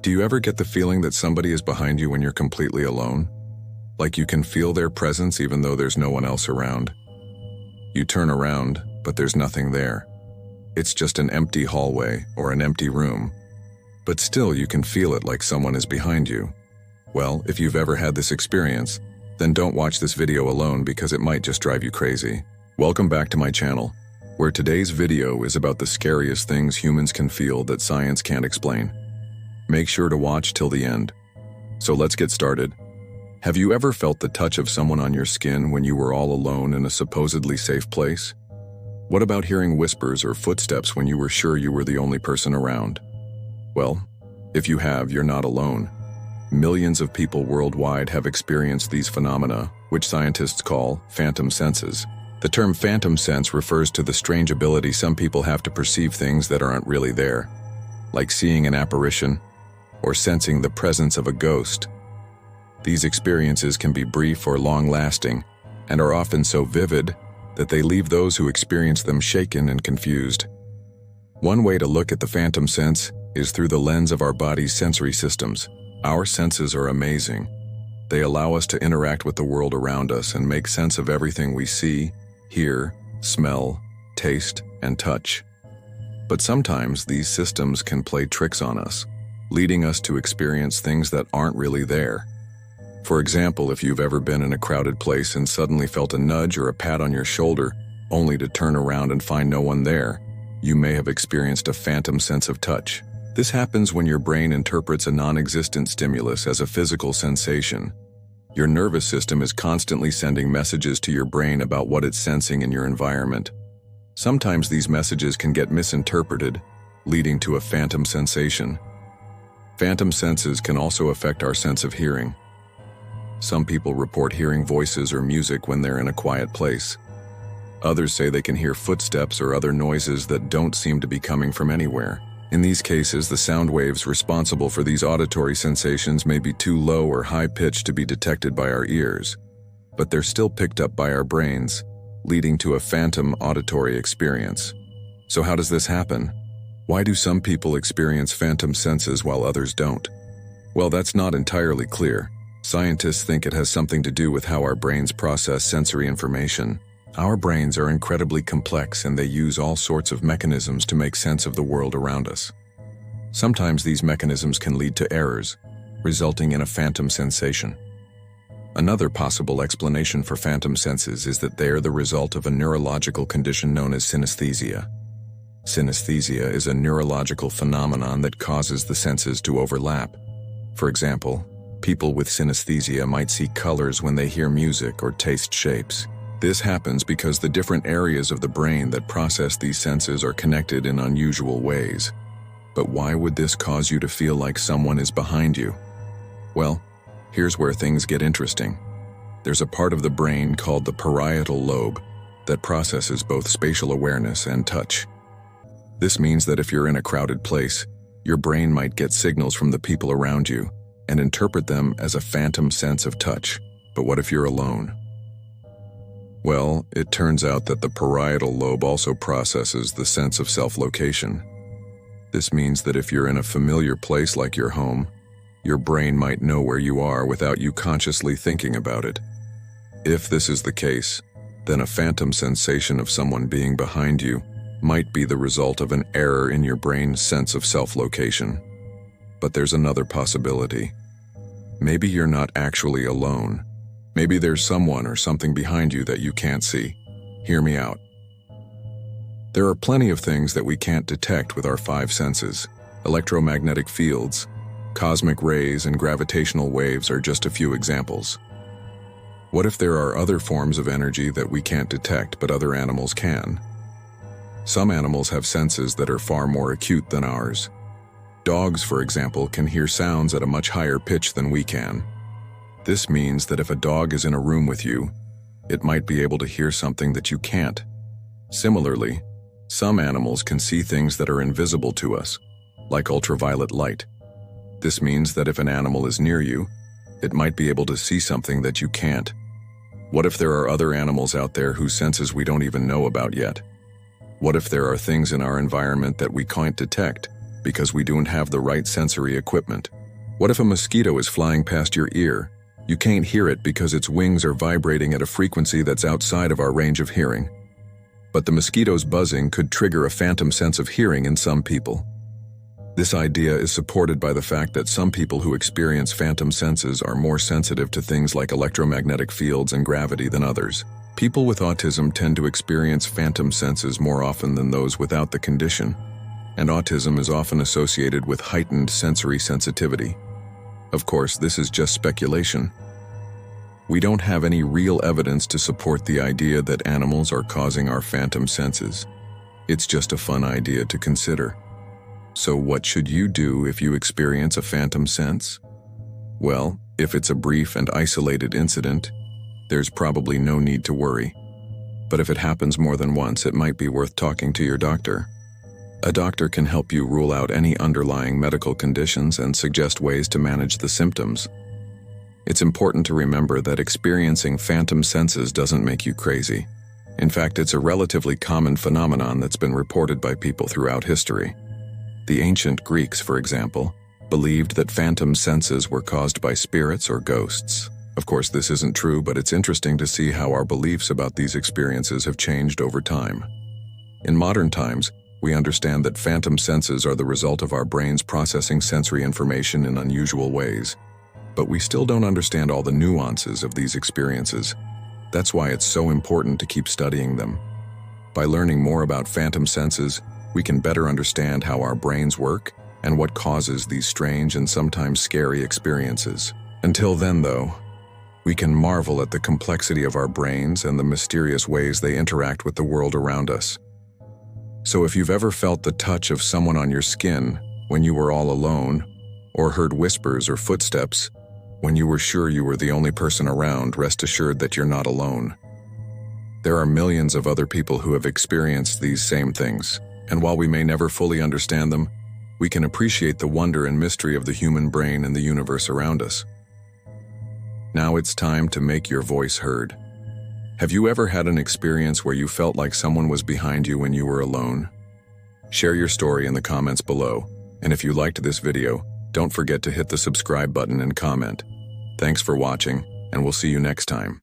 Do you ever get the feeling that somebody is behind you when you're completely alone? Like you can feel their presence even though there's no one else around? You turn around, but there's nothing there. It's just an empty hallway or an empty room. But still you can feel it like someone is behind you. Well, if you've ever had this experience, then don't watch this video alone because it might just drive you crazy. Welcome back to my channel, where today's video is about the scariest things humans can feel that science can't explain. Make sure to watch till the end. So let's get started. Have you ever felt the touch of someone on your skin when you were all alone in a supposedly safe place? What about hearing whispers or footsteps when you were sure you were the only person around? Well, if you have, you're not alone. Millions of people worldwide have experienced these phenomena, which scientists call phantom senses. The term phantom sense refers to the strange ability some people have to perceive things that aren't really there, like seeing an apparition or sensing the presence of a ghost. These experiences can be brief or long-lasting and are often so vivid that they leave those who experience them shaken and confused. One way to look at the phantom sense is through the lens of our body's sensory systems. Our senses are amazing. They allow us to interact with the world around us and make sense of everything we see, hear, smell, taste, and touch. But sometimes these systems can play tricks on us, leading us to experience things that aren't really there. For example, if you've ever been in a crowded place and suddenly felt a nudge or a pat on your shoulder, only to turn around and find no one there, you may have experienced a phantom sense of touch. This happens when your brain interprets a non-existent stimulus as a physical sensation. Your nervous system is constantly sending messages to your brain about what it's sensing in your environment. Sometimes these messages can get misinterpreted, leading to a phantom sensation. Phantom senses can also affect our sense of hearing. Some people report hearing voices or music when they're in a quiet place. Others say they can hear footsteps or other noises that don't seem to be coming from anywhere. In these cases, the sound waves responsible for these auditory sensations may be too low or high-pitched to be detected by our ears, but they're still picked up by our brains, leading to a phantom auditory experience. So how does this happen? Why do some people experience phantom senses while others don't? Well, that's not entirely clear. Scientists think it has something to do with how our brains process sensory information. Our brains are incredibly complex and they use all sorts of mechanisms to make sense of the world around us. Sometimes these mechanisms can lead to errors, resulting in a phantom sensation. Another possible explanation for phantom senses is that they are the result of a neurological condition known as synesthesia. Synesthesia is a neurological phenomenon that causes the senses to overlap. For example, people with synesthesia might see colors when they hear music or taste shapes. This happens because the different areas of the brain that process these senses are connected in unusual ways. But why would this cause you to feel like someone is behind you? Well, here's where things get interesting. There's a part of the brain called the parietal lobe that processes both spatial awareness and touch. This means that if you're in a crowded place, your brain might get signals from the people around you and interpret them as a phantom sense of touch. But what if you're alone? Well, it turns out that the parietal lobe also processes the sense of self-location. This means that if you're in a familiar place like your home, your brain might know where you are without you consciously thinking about it. If this is the case, then a phantom sensation of someone being behind you might be the result of an error in your brain's sense of self-location. But there's another possibility. Maybe you're not actually alone. Maybe there's someone or something behind you that you can't see. Hear me out. There are plenty of things that we can't detect with our five senses. Electromagnetic fields, cosmic rays, and gravitational waves are just a few examples. What if there are other forms of energy that we can't detect but other animals can? Some animals have senses that are far more acute than ours. Dogs, for example, can hear sounds at a much higher pitch than we can. This means that if a dog is in a room with you, it might be able to hear something that you can't. Similarly, some animals can see things that are invisible to us, like ultraviolet light. This means that if an animal is near you, it might be able to see something that you can't. What if there are other animals out there whose senses we don't even know about yet? What if there are things in our environment that we can't detect, because we don't have the right sensory equipment. What if a mosquito is flying past your ear? You can't hear it because its wings are vibrating at a frequency that's outside of our range of hearing. But the mosquito's buzzing could trigger a phantom sense of hearing in some people. This idea is supported by the fact that some people who experience phantom senses are more sensitive to things like electromagnetic fields and gravity than others. People with autism tend to experience phantom senses more often than those without the condition, and autism is often associated with heightened sensory sensitivity. Of course, this is just speculation. We don't have any real evidence to support the idea that animals are causing our phantom senses. It's just a fun idea to consider. So what should you do if you experience a phantom sense? Well, if it's a brief and isolated incident, there's probably no need to worry. But if it happens more than once, it might be worth talking to your doctor. A doctor can help you rule out any underlying medical conditions and suggest ways to manage the symptoms. It's important to remember that experiencing phantom senses doesn't make you crazy. In fact, it's a relatively common phenomenon that's been reported by people throughout history. The ancient Greeks, for example, believed that phantom senses were caused by spirits or ghosts. Of course, this isn't true, but it's interesting to see how our beliefs about these experiences have changed over time. In modern times, we understand that phantom senses are the result of our brains processing sensory information in unusual ways. But we still don't understand all the nuances of these experiences. That's why it's so important to keep studying them. By learning more about phantom senses, we can better understand how our brains work and what causes these strange and sometimes scary experiences. Until then, though, we can marvel at the complexity of our brains and the mysterious ways they interact with the world around us. So if you've ever felt the touch of someone on your skin when you were all alone, or heard whispers or footsteps when you were sure you were the only person around, rest assured that you're not alone. There are millions of other people who have experienced these same things, and while we may never fully understand them, we can appreciate the wonder and mystery of the human brain and the universe around us. Now it's time to make your voice heard. Have you ever had an experience where you felt like someone was behind you when you were alone? Share your story in the comments below, and if you liked this video, don't forget to hit the subscribe button and comment. Thanks for watching, and we'll see you next time.